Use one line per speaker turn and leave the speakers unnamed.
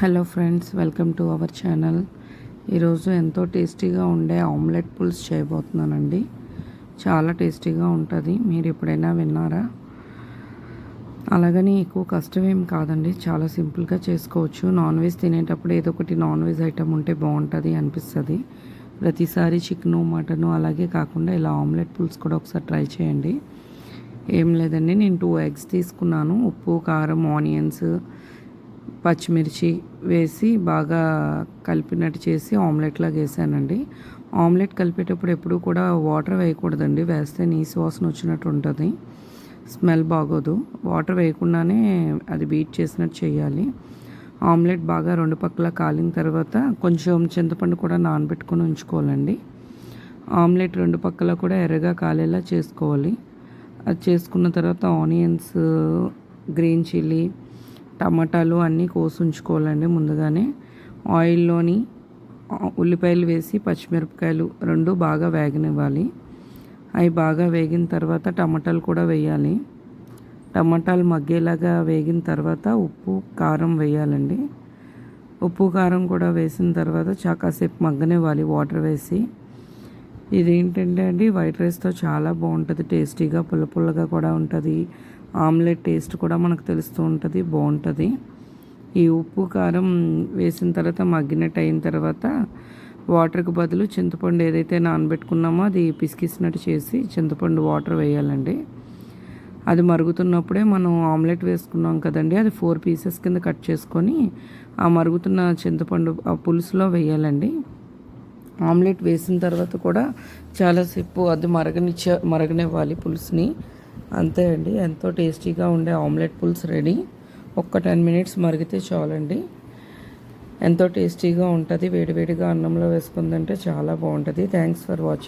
Hello friends, welcome to our channel. ఈరోజు ఎంతో టేస్టీగా ఉండే ఆమ్లెట్ పులుసు చేయబోతున్నానండి. చాలా టేస్టీగా ఉంటుంది. మీరు ఎప్పుడైనా విన్నారా? అలాగని ఎక్కువ కష్టమేం కాదండి, చాలా సింపుల్గా చేసుకోవచ్చు. నాన్ వెజ్ తినేటప్పుడు ఏదో ఒకటి నాన్ వెజ్ ఐటమ్ ఉంటే బాగుంటుంది అనిపిస్తుంది. ప్రతిసారి చికెను మటను అలాగే కాకుండా ఇలా ఆమ్లెట్ పులుసు కూడా ఒకసారి ట్రై చేయండి. ఏం లేదండి, నేను 2 ఎగ్స్ తీసుకున్నాను. ఉప్పు, కారం, ఆనియన్స్, పచ్చిమిర్చి వేసి బాగా కలిపినట్టు చేసి ఆమ్లెట్లాగా వేసానండి. ఆమ్లెట్ కలిపేటప్పుడు ఎప్పుడు కూడా వాటర్ వేయకూడదండి, వేస్తే నీసు వాసన వచ్చినట్టు ఉంటుంది, స్మెల్ బాగోదు. వాటర్ వేయకుండానే అది బీట్ చేసినట్టు చేయాలి. ఆమ్లెట్ బాగా 2 పక్కల కాలిన తర్వాత కొంచెం చింతపండు కూడా నానబెట్టుకొని ఉంచుకోవాలండి. ఆమ్లెట్ 2 పక్కల కూడా ఎర్రగా కాలేలా చేసుకోవాలి. అది చేసుకున్న తర్వాత ఆనియన్స్, గ్రీన్ చిల్లీ, టమాటాలు అన్నీ కోసి ఉంచుకోవాలండి ముందుగానే. ఆయిల్లోని ఉల్లిపాయలు వేసి పచ్చిమిరపకాయలు 2 బాగా వేగనివ్వాలి. అవి బాగా వేగిన తర్వాత టమాటాలు కూడా వేయాలి. టమాటాలు మగ్గేలాగా వేగిన తర్వాత ఉప్పు, కారం వేయాలండి. ఉప్పు, కారం కూడా వేసిన తర్వాత కాసేపు మగ్గనివ్వాలి వాటర్ వేసి. ఇదేంటంటే అండి, వైట్ రైస్తో చాలా బాగుంటుంది, టేస్టీగా పుల్ల పుల్లగా కూడా ఉంటుంది. ఆమ్లెట్ టేస్ట్ కూడా మనకు తెలుస్తూ ఉంటుంది, బాగుంటుంది. ఈ ఉప్పు, కారం వేసిన తర్వాత మగ్గినట్టు అయిన తర్వాత వాటర్కి బదులు చింతపండు ఏదైతే నానబెట్టుకున్నామో అది పిసికిసినట్టు చేసి చింతపండు వాటర్ వేయాలండి. అది మరుగుతున్నప్పుడే మనం ఆమ్లెట్ వేసుకున్నాం కదండి, అది 4 పీసెస్ కింద కట్ చేసుకొని ఆ మరుగుతున్న చింతపండు ఆ పులుసులో వేయాలండి. ఆమ్లెట్ వేసిన తర్వాత కూడా చాలాసేపు అది మరగనివ్వాలి పులుసుని. అంతే అండి, ఎంతో టేస్టీగా ఉండే ఆమ్లెట్ పులుసు రెడీ. ఒక్క 10 మినిట్స్ మరిగితే చాలండి. ఎంతో టేస్టీగా ఉంటుంది. వేడివేడిగా అన్నంలో వేసుకుందంటే చాలా బాగుంటుంది. Thanks for watching.